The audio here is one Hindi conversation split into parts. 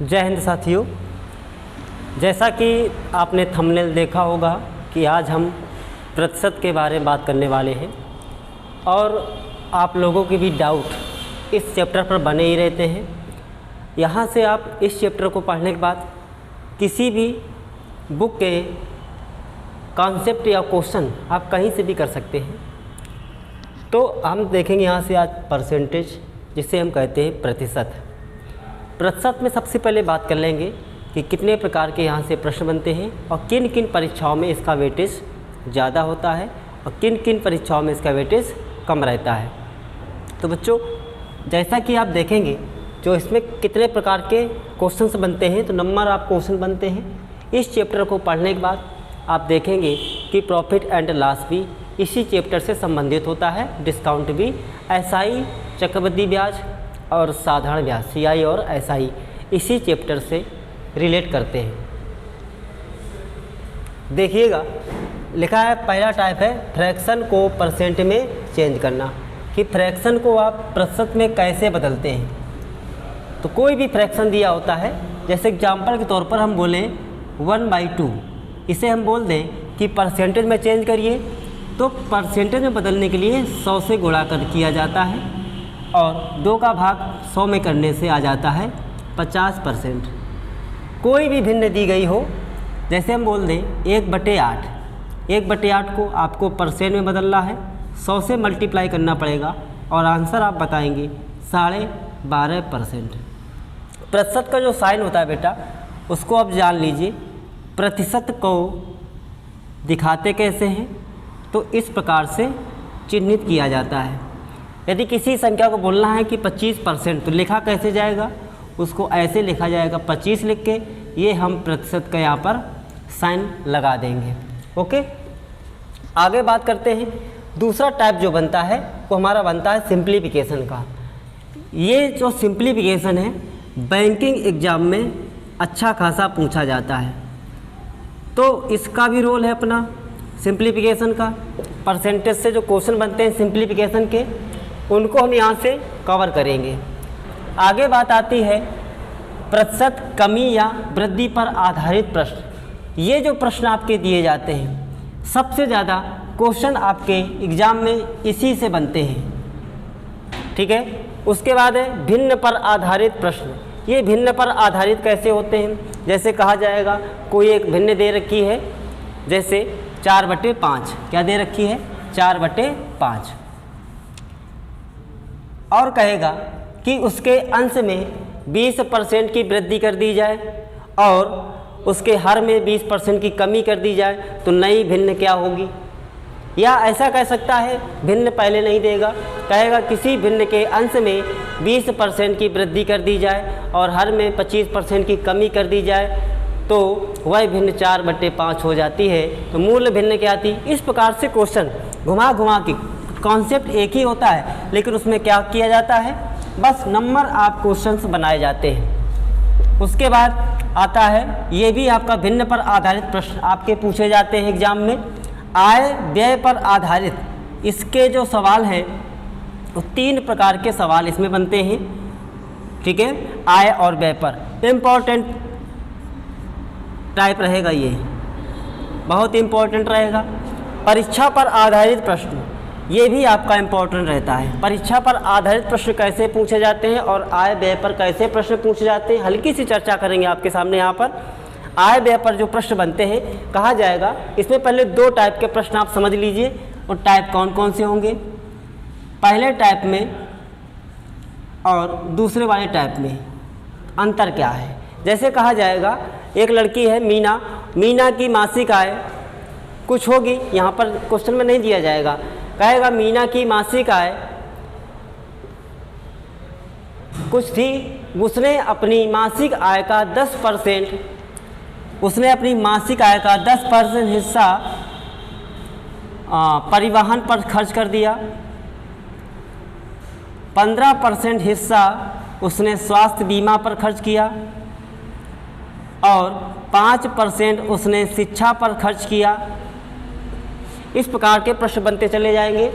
जय हिंद साथियों। जैसा कि आपने थंबनेल देखा होगा कि आज हम प्रतिशत के बारे में बात करने वाले हैं और आप लोगों के भी डाउट इस चैप्टर पर बने ही रहते हैं। यहाँ से आप इस चैप्टर को पढ़ने के बाद किसी भी बुक के कॉन्सेप्ट या क्वेश्चन आप कहीं से भी कर सकते हैं। तो हम देखेंगे यहाँ से आज परसेंटेज, जिसे हम कहते हैं प्रतिशत। प्रतिशत में सबसे पहले बात कर लेंगे कि कितने प्रकार के यहाँ से प्रश्न बनते हैं और किन किन परीक्षाओं में इसका वेटेज ज़्यादा होता है और किन किन परीक्षाओं में इसका वेटेज कम रहता है। तो बच्चों, जैसा कि आप देखेंगे जो इसमें कितने प्रकार के क्वेश्चंस बनते हैं, तो नंबर ऑफ क्वेश्चन बनते हैं। इस चैप्टर को पढ़ने के बाद आप देखेंगे कि प्रॉफिट एंड लॉस भी इसी चैप्टर से संबंधित होता है, डिस्काउंट भी, एसआई, चक्रवृद्धि ब्याज और साधारण ब्याज, सीआई और एसआई इसी चैप्टर से रिलेट करते हैं। देखिएगा, लिखा है पहला टाइप है फ्रैक्शन को परसेंट में चेंज करना, कि फ्रैक्शन को आप प्रतिशत में कैसे बदलते हैं। तो कोई भी फ्रैक्शन दिया होता है, जैसे एग्जांपल के तौर पर हम बोलें 1/2, इसे हम बोल दें कि परसेंटेज में चेंज करिए, तो परसेंटेज में बदलने के लिए 100 से गुणा कर किया जाता है और 2 का भाग 100 में करने से आ जाता है 50%। कोई भी भिन्न दी गई हो, जैसे हम बोल दें 1/8, 1/8 को आपको परसेंट में बदलना है, 100 से मल्टीप्लाई करना पड़ेगा और आंसर आप बताएंगे 12.5%। प्रतिशत का जो साइन होता है बेटा, उसको आप जान लीजिए। प्रतिशत को दिखाते कैसे हैं, तो इस प्रकार से चिन्हित किया जाता है। यदि किसी संख्या को बोलना है कि 25%, तो लिखा कैसे जाएगा, उसको ऐसे लिखा जाएगा 25 लिख के, ये हम प्रतिशत का यहाँ पर साइन लगा देंगे। ओके, आगे बात करते हैं। दूसरा टाइप जो बनता है वो हमारा बनता है सिंप्लीफिकेशन का। ये जो सिंप्लीफिकेशन है बैंकिंग एग्जाम में अच्छा खासा पूछा जाता है, तो इसका भी रोल है अपना सिंप्लीफिकेशन का। परसेंटेज से जो क्वेश्चन बनते हैं सिंप्लीफिकेशन के, उनको हम यहाँ से कवर करेंगे। आगे बात आती है प्रतिशत कमी या वृद्धि पर आधारित प्रश्न। ये जो प्रश्न आपके दिए जाते हैं, सबसे ज़्यादा क्वेश्चन आपके एग्ज़ाम में इसी से बनते हैं, ठीक है। उसके बाद है भिन्न पर आधारित प्रश्न। ये भिन्न पर आधारित कैसे होते हैं, जैसे कहा जाएगा कोई एक भिन्न दे रखी है, जैसे 4/5, क्या दे रखी है 4/5, और कहेगा कि उसके अंश में 20% की वृद्धि कर दी जाए और उसके हर में 20% की कमी कर दी जाए, तो नई भिन्न क्या होगी। या ऐसा कह सकता है, भिन्न पहले नहीं देगा, कहेगा किसी भिन्न के अंश में 20% की वृद्धि कर दी जाए और हर में 25% की कमी कर दी जाए, तो वह भिन्न 4/5 हो जाती है। तो मूल भिन्न क्या थी। इस प्रकार से क्वेश्चन घुमा घुमा के, कॉन्सेप्ट एक ही होता है लेकिन उसमें क्या किया जाता है, बस नंबर ऑफ क्वेश्चंस बनाए जाते हैं। उसके बाद आता है, ये भी आपका भिन्न पर आधारित प्रश्न आपके पूछे जाते हैं एग्जाम में। आय व्यय पर आधारित, इसके जो सवाल हैं वो 3 प्रकार के सवाल इसमें बनते हैं, ठीक है। आय और व्यय पर इम्पोर्टेंट टाइप रहेगा, ये बहुत इम्पोर्टेंट रहेगा। परीक्षा पर आधारित प्रश्न, ये भी आपका इम्पोर्टेंट रहता है। परीक्षा पर आधारित प्रश्न कैसे पूछे जाते हैं और आय व्यय पर कैसे प्रश्न पूछे जाते हैं, हल्की सी चर्चा करेंगे आपके सामने। यहाँ पर आय व्यय पर जो प्रश्न बनते हैं, कहा जाएगा इसमें पहले 2 टाइप के प्रश्न आप समझ लीजिए, और टाइप कौन कौन से होंगे, पहले टाइप में और दूसरे वाले टाइप में अंतर क्या है। जैसे कहा जाएगा एक लड़की है मीना, मीना की मासिक आय कुछ होगी, यहाँ पर क्वेश्चन में नहीं दिया जाएगा, कहेगा मीना की मासिक आय कुछ थी, उसने अपनी मासिक आय का 10%, उसने अपनी मासिक आय का 10% हिस्सा परिवहन पर खर्च कर दिया, 15% हिस्सा उसने स्वास्थ्य बीमा पर खर्च किया और 5% उसने शिक्षा पर खर्च किया। इस प्रकार के प्रश्न बनते चले जाएंगे।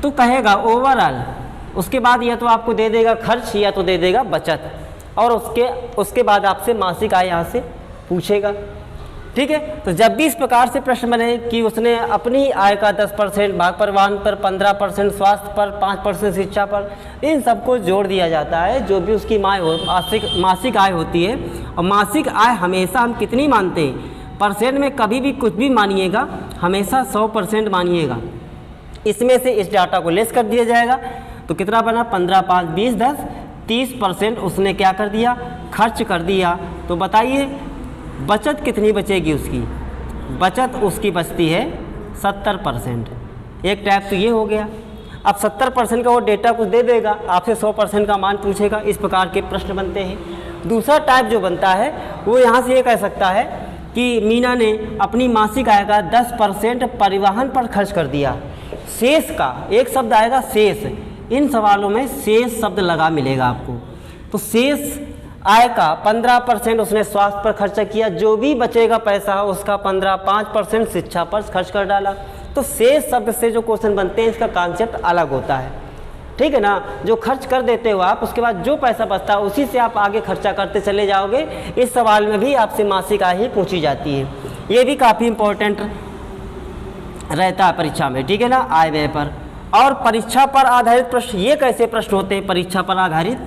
तो कहेगा ओवरऑल, उसके बाद या तो आपको दे देगा खर्च या तो दे देगा बचत। और उसके बाद आपसे मासिक आय यहाँ से पूछेगा। ठीक है, तो जब भी इस प्रकार से प्रश्न बने कि उसने अपनी आय का 10% भाग परिवहन पर, 15% स्वास्थ्य पर, 5% शिक्षा पर, इन सबको जोड़ दिया जाता है जो भी उसकी मासिक आय होती है। और मासिक आय हमेशा हम कितनी मानते हैं, परसेंट में कभी भी कुछ भी मानिएगा, हमेशा 100% मानिएगा। इसमें से इस डाटा को लेस कर दिया जाएगा तो कितना बना, 15, 5, 20, 10, 30% उसने क्या कर दिया, खर्च कर दिया। तो बताइए बचत कितनी बचेगी उसकी, बचत उसकी बचती है 70%। एक टाइप तो ये हो गया। अब 70% का वो डेटा कुछ दे देगा, आपसे 100% का मान पूछेगा, इस प्रकार के प्रश्न बनते हैं। दूसरा टाइप जो बनता है वो यहाँ से ये कह सकता है कि मीना ने अपनी मासिक आय का 10% परिवहन पर खर्च कर दिया। शेष का एक शब्द आएगा शेष, इन सवालों में शेष शब्द लगा मिलेगा आपको। तो शेष आय का 15% उसने स्वास्थ्य पर खर्चा किया, जो भी बचेगा पैसा उसका 5% शिक्षा पर खर्च कर डाला। तो शेष शब्द से जो क्वेश्चन बनते हैं इसका कॉन्सेप्ट अलग होता है। ठीक है ना, जो खर्च कर देते हो आप, उसके बाद जो पैसा बचता है उसी से आप आगे खर्चा करते चले जाओगे। इस सवाल में भी आपसे मासिक आय ही पूछी जाती है, ये भी काफ़ी इम्पोर्टेंट रहता है परीक्षा में। ठीक है ना, आय व्यय पर। और परीक्षा पर आधारित प्रश्न, ये कैसे प्रश्न होते हैं परीक्षा पर आधारित,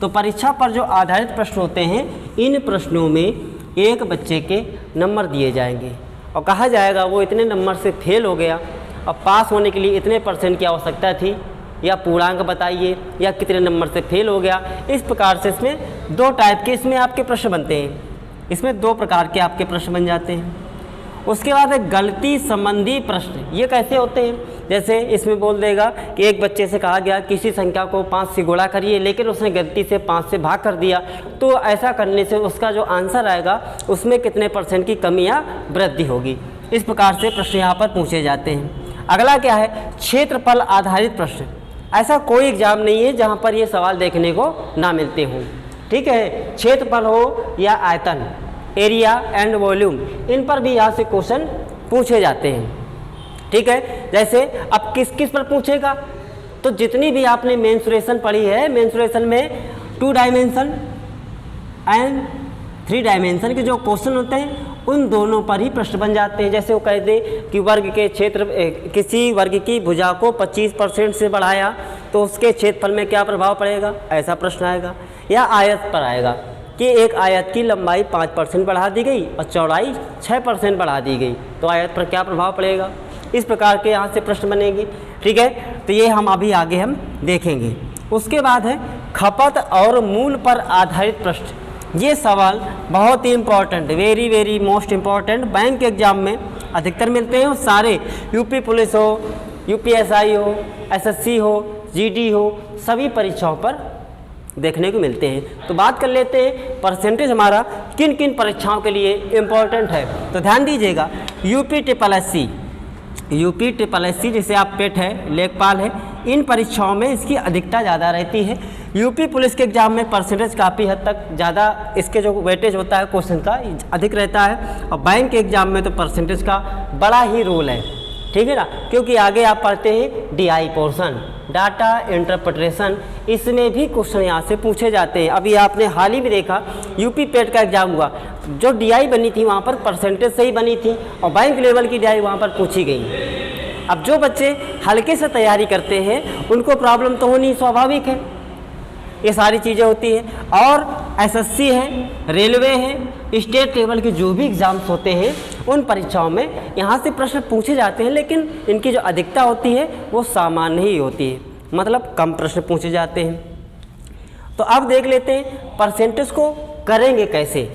तो परीक्षा पर जो आधारित प्रश्न होते हैं, इन प्रश्नों में एक बच्चे के नंबर दिए जाएंगे और कहा जाएगा वो इतने नंबर से फेल हो गया, अब पास होने के लिए इतने % की आवश्यकता थी, या पूर्णांक बताइए, या कितने नंबर से फेल हो गया। इस प्रकार से इसमें दो टाइप के इसमें आपके प्रश्न बनते हैं, इसमें 2 प्रकार के आपके प्रश्न बन जाते हैं। उसके बाद है गलती संबंधी प्रश्न। ये कैसे होते हैं, जैसे इसमें बोल देगा कि एक बच्चे से कहा गया किसी संख्या को 5 से गुणा करिए, लेकिन उसने गलती से 5 से भाग कर दिया, तो ऐसा करने से उसका जो आंसर आएगा उसमें कितने % की कमी या वृद्धि होगी। इस प्रकार से प्रश्न यहाँ पर पूछे जाते हैं। अगला क्या है, क्षेत्रफल आधारित प्रश्न। ऐसा कोई एग्जाम नहीं है जहाँ पर ये सवाल देखने को ना मिलते हों। ठीक है, क्षेत्रफल हो या आयतन, एरिया एंड वॉल्यूम, इन पर भी यहाँ से क्वेश्चन पूछे जाते हैं। ठीक है, जैसे अब किस किस पर पूछेगा, तो जितनी भी आपने मेंसुरेशन पढ़ी है, मेंसुरेशन में 2 डायमेंशन एंड 3 डायमेंशन के जो क्वेश्चन होते हैं उन दोनों पर ही प्रश्न बन जाते हैं। जैसे वो कह दे कि वर्ग के क्षेत्र, किसी वर्ग की भुजा को 25% से बढ़ाया तो उसके क्षेत्रफल में क्या प्रभाव पड़ेगा, ऐसा प्रश्न आएगा। या आयत पर आएगा कि एक आयत की लंबाई 5% बढ़ा दी गई और चौड़ाई 6% बढ़ा दी गई, तो आयत पर क्या प्रभाव पड़ेगा। इस प्रकार के यहाँ से प्रश्न बनेंगे। ठीक है, तो ये हम अभी आगे हम देखेंगे। उसके बाद है खपत और मूल्य पर आधारित प्रश्न। ये सवाल बहुत ही important, very very most important, bank exam में अधिकतर मिलते हैं। सारे यूपी पुलिस हो, यूपीएसआई हो, एसएससी हो, जीडी हो, सभी परीक्षाओं पर देखने को मिलते हैं। तो बात कर लेते हैं परसेंटेज हमारा किन किन परीक्षाओं के लिए इम्पोर्टेंट है। तो ध्यान दीजिएगा, यूपी ट्रिपल एस सी जिसे आप पेट है, लेखपाल है, इन परीक्षाओं में इसकी अधिकता ज़्यादा रहती है। यूपी पुलिस के एग्जाम में परसेंटेज काफ़ी हद तक ज़्यादा, इसके जो वेटेज होता है क्वेश्चन का अधिक रहता है। और बैंक के एग्जाम में तो परसेंटेज का बड़ा ही रोल है। ठीक है ना, क्योंकि आगे आप पढ़ते हैं डीआई पोर्शन, डाटा इंटरप्रिटेशन, इसमें भी क्वेश्चन यहाँ से पूछे जाते हैं। अभी आपने हाल ही में देखा यूपी पेट का एग्जाम हुआ, जो डीआई बनी थी वहाँ पर परसेंटेज सही बनी थी और बैंक लेवल की डीआई वहाँ पर पूछी गई। अब जो बच्चे हल्के से तैयारी करते हैं उनको प्रॉब्लम तो होनी स्वाभाविक है, ये सारी चीज़ें होती हैं। और एसएससी है, रेलवे है, स्टेट लेवल के जो भी एग्ज़ाम्स होते हैं उन परीक्षाओं में यहाँ से प्रश्न पूछे जाते हैं, लेकिन इनकी जो अधिकता होती है वो सामान्य ही होती है, मतलब कम प्रश्न पूछे जाते हैं। तो अब देख लेते हैं परसेंटेज को करेंगे कैसे।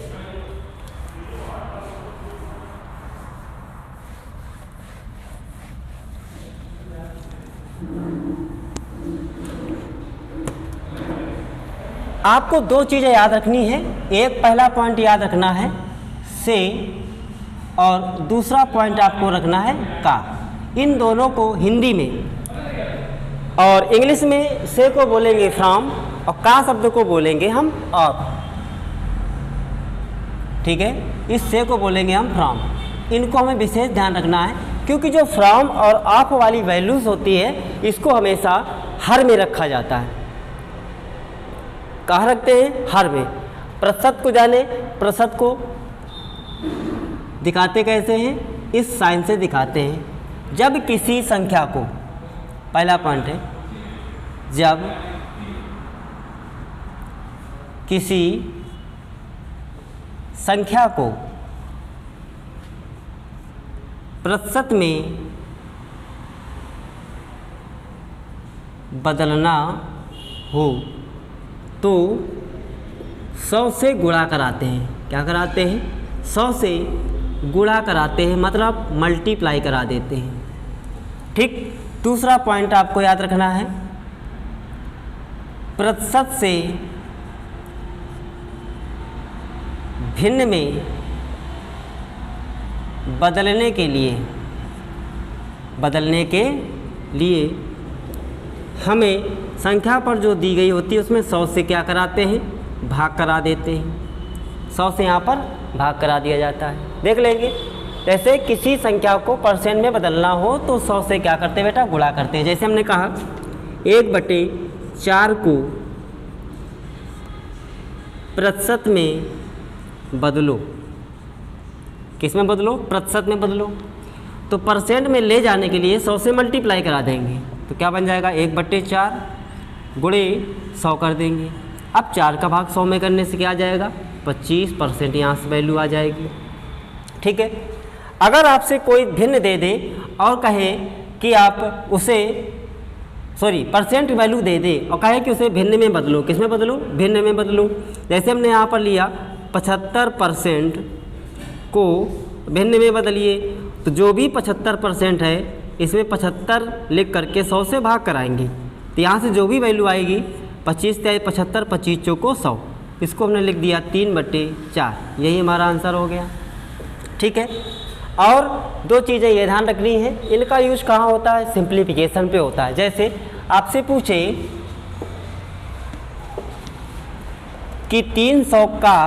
आपको 2 चीज़ें याद रखनी है। एक पहला पॉइंट याद रखना है से, और दूसरा पॉइंट आपको रखना है का। इन दोनों को हिंदी में और इंग्लिश में से को बोलेंगे फ्रॉम और का शब्द को बोलेंगे हम ऑफ। ठीक है, इस से को बोलेंगे हम फ्रॉम। इनको हमें विशेष ध्यान रखना है, क्योंकि जो फ्रॉम और ऑफ वाली वैल्यूज़ होती है इसको हमेशा हर में रखा जाता है। कहाँ रखते हैं, हर में। प्रतिशत को जाने, प्रतिशत को दिखाते कैसे हैं, इस साइन से दिखाते हैं। जब किसी संख्या को, पहला पॉइंट है, जब किसी संख्या को प्रतिशत में बदलना हो तो 100 से गुणा कराते हैं। क्या कराते हैं? 100 से गुणा कराते हैं, मतलब मल्टीप्लाई करा देते हैं। ठीक। दूसरा पॉइंट आपको याद रखना है, प्रतिशत से भिन्न में बदलने के लिए हमें संख्या पर जो दी गई होती है उसमें 100 से क्या कराते हैं, भाग करा देते हैं। 100 से यहाँ पर भाग करा दिया जाता है। देख लेंगे, जैसे किसी संख्या को परसेंट में बदलना हो तो 100 से क्या करते हैं बेटा, गुणा करते हैं। जैसे हमने कहा 1/4 को प्रतिशत में बदलो। किस में बदलो? प्रतिशत में बदलो। तो परसेंट में ले जाने के लिए 100 से मल्टीप्लाई करा देंगे, तो क्या बन जाएगा, 1/4 गुणे 100 कर देंगे। अब 4 का भाग 100 में करने से क्या आ जाएगा, 25% यहाँ से वैल्यू आ जाएगी। ठीक है। अगर आपसे कोई भिन्न दे दे और कहे कि आप उसे परसेंट वैल्यू दे दे और कहे कि उसे भिन्न में बदलो, किस में बदलो, भिन्न में बदलो। जैसे हमने यहाँ पर लिया 75% को भिन्न में बदलिए, तो जो भी 75% है इसमें 75 लिख करके 100 से भाग कराएंगे, तो यहाँ से जो भी वैल्यू आएगी 25 से 75, 25 चौको 100, इसको हमने लिख दिया 3/4। यही हमारा आंसर हो गया। ठीक है। और 2 चीज़ें ये ध्यान रखनी है, इनका यूज कहाँ होता है, सिंप्लीफिकेशन पे होता है। जैसे आपसे पूछे कि 300 का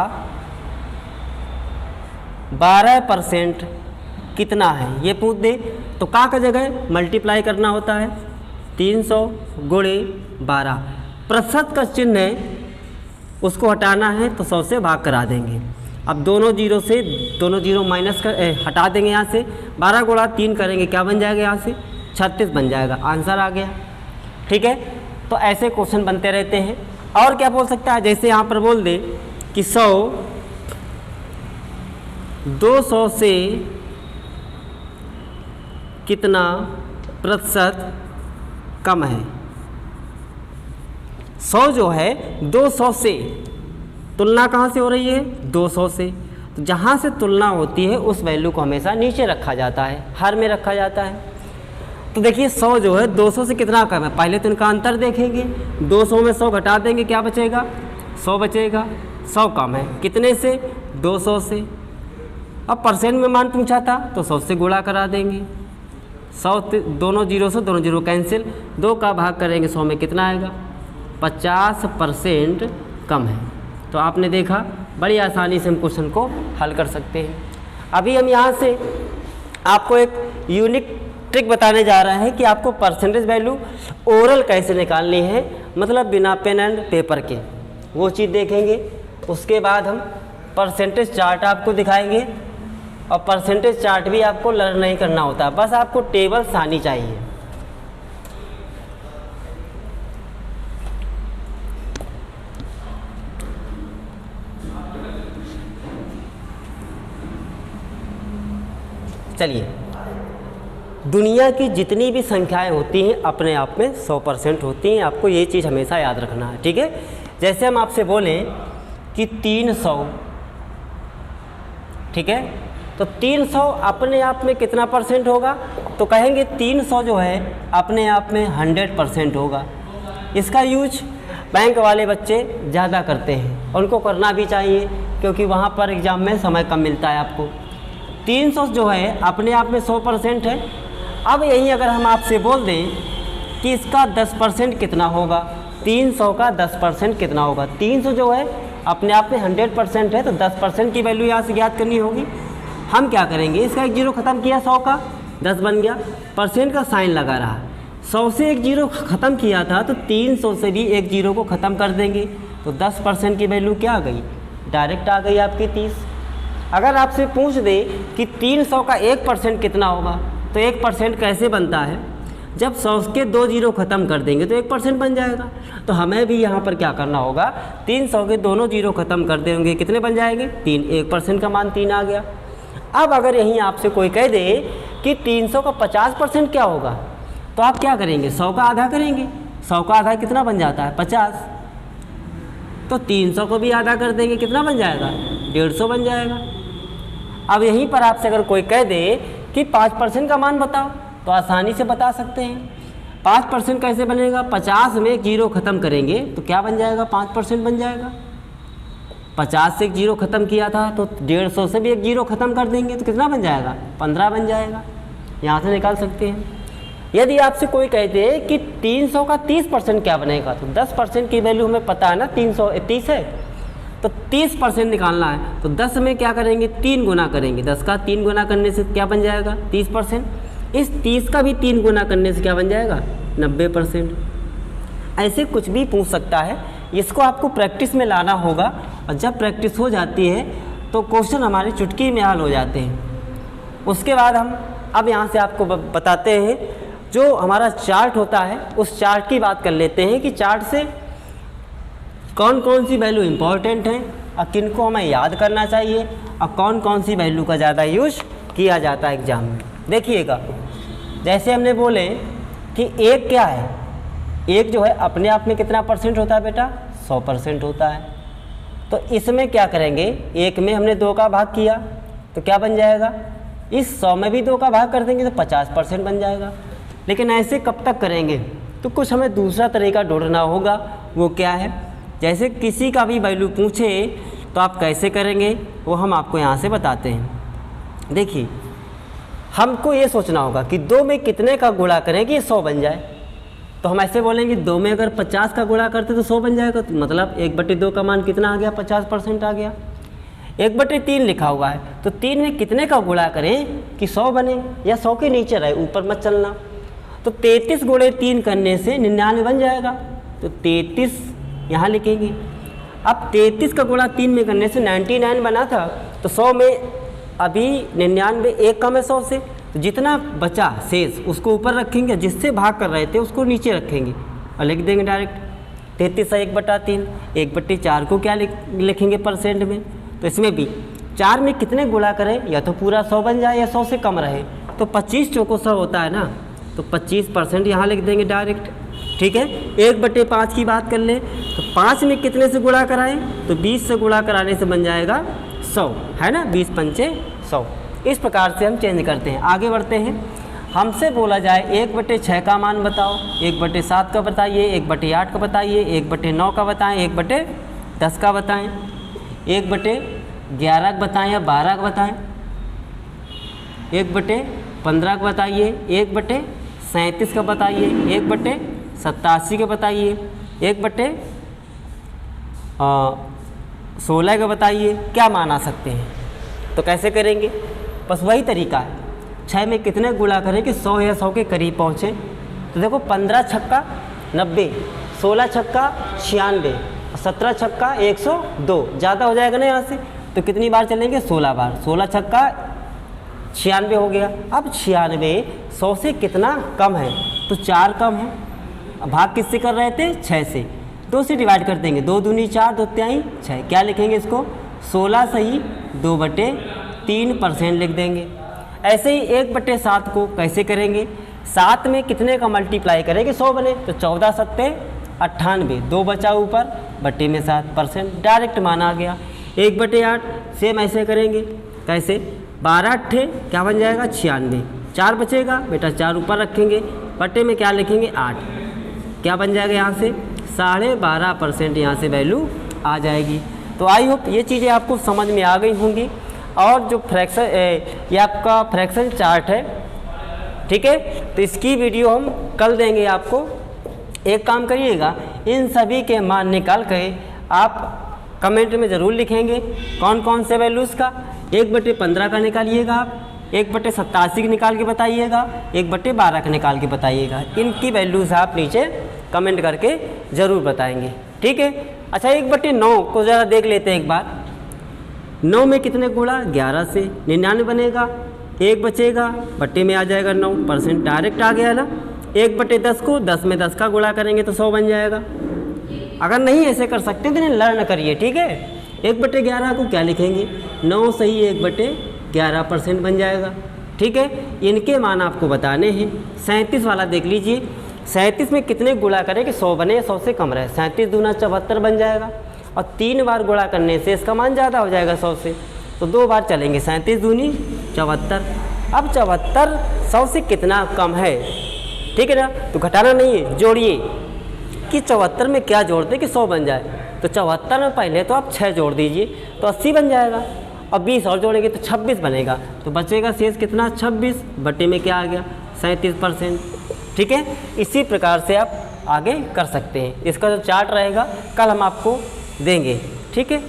12% कितना है, ये पूछ दे, तो का जगह मल्टीप्लाई करना होता है, 300 गुणे 12। प्रतिशत का चिन्ह है उसको हटाना है तो 100 से भाग करा देंगे। अब दोनों जीरो माइनस कर हटा देंगे यहाँ से, 12 गुणा 3 करेंगे, क्या बन जाएगा यहाँ से, 36 बन जाएगा। आंसर आ गया। ठीक है। तो ऐसे क्वेश्चन बनते रहते हैं। और क्या बोल सकता है, जैसे यहाँ पर बोल दे कि 200 से कितना प्रतिशत कम है। 100 जो है 200 से तुलना कहाँ से हो रही है, 200 से। तो जहाँ से तुलना होती है उस वैल्यू को हमेशा नीचे रखा जाता है, हर में रखा जाता है। तो देखिए 100 जो है 200 से कितना कम है, पहले तो इनका अंतर देखेंगे। 200 में 100 घटा देंगे, क्या बचेगा, 100 बचेगा। 100 कम है कितने से, 200 से। अब परसेंट में मान पूछा था तो 100 से गुणा करा देंगे। 100 दोनों जीरो से दोनों जीरो कैंसिल, 2 का भाग करेंगे 100 में कितना आएगा, 50% कम है। तो आपने देखा बड़ी आसानी से हम क्वेश्चन को हल कर सकते हैं। अभी हम यहाँ से आपको एक यूनिक ट्रिक बताने जा रहे हैं कि आपको परसेंटेज वैल्यू ओरल कैसे निकालनी है, मतलब बिना पेन एंड पेपर के, वो चीज़ देखेंगे। उसके बाद हम परसेंटेज चार्ट आपको दिखाएंगे, और परसेंटेज चार्ट भी आपको लर्न नहीं करना होता, बस आपको टेबल्स आनी चाहिए। चलिए, दुनिया की जितनी भी संख्याएं होती हैं अपने आप में 100% होती हैं, आपको ये चीज़ हमेशा याद रखना है। ठीक है। जैसे हम आपसे बोलें कि 300, ठीक है, तो 300 अपने आप में कितना परसेंट होगा, तो कहेंगे 300 जो है अपने आप में 100% होगा। इसका यूज बैंक वाले बच्चे ज़्यादा करते हैं, उनको करना भी चाहिए क्योंकि वहाँ पर एग्ज़ाम में समय कम मिलता है आपको। 300 जो है अपने आप में 100% है। अब यही अगर हम आपसे बोल दें कि इसका 10% कितना होगा, 300 का 10% कितना होगा। 300 जो है अपने आप में 100% है, तो 10% की वैल्यू यहाँ से ज्ञात करनी होगी। हम क्या करेंगे, इसका एक जीरो ख़त्म किया, 100 का 10 बन गया, परसेंट का साइन लगा रहा। 100 से एक जीरो ख़त्म किया था तो 300 से भी एक जीरो को ख़त्म कर देंगे, तो 10% की वैल्यू क्या आ गई, डायरेक्ट आ गई आपकी 30। अगर आपसे पूछ दे कि 300 का 1% कितना होगा, तो 1% कैसे बनता है, जब 100 के 2 जीरो ख़त्म कर देंगे तो 1% बन जाएगा। तो हमें भी यहाँ पर क्या करना होगा, 300 के दोनों जीरो ख़त्म कर देंगे, कितने बन जाएंगे 3, 1% का मान 3 आ गया। अब अगर यहीं आपसे कोई कह दे कि 300 का 50% क्या होगा, तो आप क्या करेंगे, 100 का आधा करेंगे। 100 का आधा कितना बन जाता है 50, तो 300 को भी आधा कर देंगे, कितना बन जाएगा 150 बन जाएगा। अब यहीं पर आपसे अगर कोई कह दे कि 5% का मान बताओ, तो आसानी से बता सकते हैं। 5% कैसे बनेगा, 50 में एक जीरो ख़त्म करेंगे तो क्या बन जाएगा 5% बन जाएगा। 50 से एक जीरो ख़त्म किया था तो 150 से भी एक जीरो ख़त्म कर देंगे तो कितना बन जाएगा 15 बन जाएगा। यहाँ से निकाल सकते हैं। यदि आपसे कोई कहते हैं कि 300 का 30% क्या बनेगा, तो 10% की वैल्यू हमें पता है ना, 330 है, तो 30% निकालना है। तो 10 में क्या करेंगे 3 गुना करेंगे, 10 का 3 गुना करने से क्या बन जाएगा 30%। इस 30 का भी 3 गुना करने से क्या बन जाएगा 90%। ऐसे कुछ भी पूछ सकता है, इसको आपको प्रैक्टिस में लाना होगा, और जब प्रैक्टिस हो जाती है तो क्वेश्चन हमारे चुटकी में हल हो जाते हैं। उसके बाद हम अब यहाँ से आपको बताते हैं जो हमारा चार्ट होता है, उस चार्ट की बात कर लेते हैं कि चार्ट से कौन कौन सी वैल्यू इंपॉर्टेंट हैं और किन को हमें याद करना चाहिए, और कौन कौन सी वैल्यू का ज़्यादा यूज किया जाता है एग्ज़ाम में। देखिएगा, जैसे हमने बोले कि एक क्या है, एक जो है अपने आप में कितना परसेंट होता है बेटा 100% होता है। तो इसमें क्या करेंगे, एक में हमने 2 का भाग किया तो क्या बन जाएगा, इस 100 में भी 2 का भाग कर देंगे तो 50% बन जाएगा। लेकिन ऐसे कब तक करेंगे, तो कुछ हमें दूसरा तरीका ढूंढना होगा। वो क्या है, जैसे किसी का भी वैल्यू पूछे तो आप कैसे करेंगे, वो हम आपको यहाँ से बताते हैं। देखिए, हमको ये सोचना होगा कि 2 में कितने का गुणा करें कि 100 बन जाए। तो हम ऐसे बोलेंगे 2 में अगर 50 का गुणा करते तो 100 बन जाएगा, तो मतलब 1/2 का मान कितना आ गया 50% आ गया। 1/3 लिखा हुआ है, तो 3 में कितने का गुणा करें कि 100 बने, या 100 के नीचे रहे, ऊपर मत चलना। तो 33 गुणे 3 करने से 99 बन जाएगा, तो 33 यहाँ लिखेंगे। अब 33 का गुणा 3 में करने से 99 बना था, तो 100 में अभी 99 एक कम है 100 से, तो जितना बचा शेष उसको ऊपर रखेंगे, जिससे भाग कर रहे थे उसको नीचे रखेंगे और लिख देंगे डायरेक्ट 33 है 1/3। 1/4 को क्या लिखेंगे परसेंट में, तो इसमें भी 4 में कितने गुणा करें, या तो पूरा 100 बन जाए या 100 से कम रहे। तो 25 चौको 100 होता है ना, तो 25% यहाँ लिख देंगे डायरेक्ट। ठीक है, 1/5 की बात कर ले, तो 5 में कितने से गुणा कराएं, तो 20 से गुणा कराने से बन जाएगा 100, है ना, 20 पंचे 100। इस प्रकार से हम चेंज करते हैं। आगे बढ़ते हैं। हमसे बोला जाए 1/6 का मान बताओ, 1/7 का बताइए, 1/8 का बताइए, 1/9 का बताएं, 1/10 का बताएं, 1/11 का बताएं या 12 का बताएं, 1/15 का बताइए, 1/37 का बताइए, 1/87 का बताइए, 1/16 का बताइए, क्या मान आ सकते हैं। तो कैसे करेंगे, बस वही तरीका है। 6 में कितने गुणा करें कि 100 या 100 के करीब पहुँचे। तो देखो 15 छक्का 90, 16 छक्का 96, 17 छक्का 102, ज़्यादा हो जाएगा ना यहाँ से, तो कितनी बार चलेंगे 16 बार। 16 छक्का 96 हो गया। अब 96 100 से कितना कम है, तो 4 कम है। भाग किससे कर रहे थे 6 से, 2 से डिवाइड कर देंगे, 2 दूनी 4, 2 तिहाई 6। क्या लिखेंगे इसको 16 सही 2/3% लिख देंगे। ऐसे ही 1/7 को कैसे करेंगे, 7 में कितने का मल्टीप्लाई करेंगे 100 बने, तो 14 सत्ते 98, 2 बचा ऊपर, बटे में 7%, डायरेक्ट मान आ गया। 1/8 सेम ऐसे करेंगे, कैसे 12 अट्ठे क्या बन जाएगा 96, 4 बचेगा बेटा, 4 ऊपर रखेंगे, बटे में क्या लिखेंगे 8, क्या बन जाएगा यहाँ से 12.5% यहाँ से वैल्यू आ जाएगी। तो आई होप ये चीज़ें आपको समझ में आ गई होंगी। और जो फ्रैक्शन ये आपका फ्रैक्शन चार्ट है, ठीक है, तो इसकी वीडियो हम कल देंगे आपको। एक काम करिएगा, इन सभी के मान निकाल के आप कमेंट में ज़रूर लिखेंगे कौन कौन से वैल्यूज़ का। 1/15 का निकालिएगा आप, 1/87 निकाल के बताइएगा, 1/12 का निकाल के बताइएगा। इनकी वैल्यूज़ आप नीचे कमेंट करके ज़रूर बताएंगे, ठीक है। अच्छा 1/9 को ज़रा देख लेते हैं एक बार। 9 में कितने गुणा, 11 से 99 बनेगा, 1 बचेगा, बट्टे में आ जाएगा 9%, डायरेक्ट आ गया ना। 1/10 को 10 में 10 का गुणा करेंगे तो 100 बन जाएगा। अगर नहीं ऐसे कर सकते तो लर्न करिए, ठीक है। 1/11 को क्या लिखेंगे, 9 सही 1/11% बन जाएगा, ठीक है। इनके मान आपको बताने हैं। 37 वाला देख लीजिए, 37 में कितने गुणा करें कि 100 बने, 100 से कम रहे। 37 दूना 74 बन जाएगा, और 3 बार गुणा करने से इसका मान ज़्यादा हो जाएगा 100 से, तो 2 बार चलेंगे। 37 दूनी 74। अब 74 100 से कितना कम है, ठीक है ना, तो घटाना नहीं है, जोड़िए कि 74 में क्या जोड़ते कि 100 बन जाए। तो 74 में पहले तो आप 6 जोड़ दीजिए तो 80 बन जाएगा, और 20 और जोड़ेंगे तो 26 बनेगा, तो बचेगा शेष कितना, 26, बटे में क्या आ गया, 37%, ठीक है। इसी प्रकार से आप आगे कर सकते हैं। इसका जो चार्ट रहेगा कल हम आपको देंगे, ठीक है।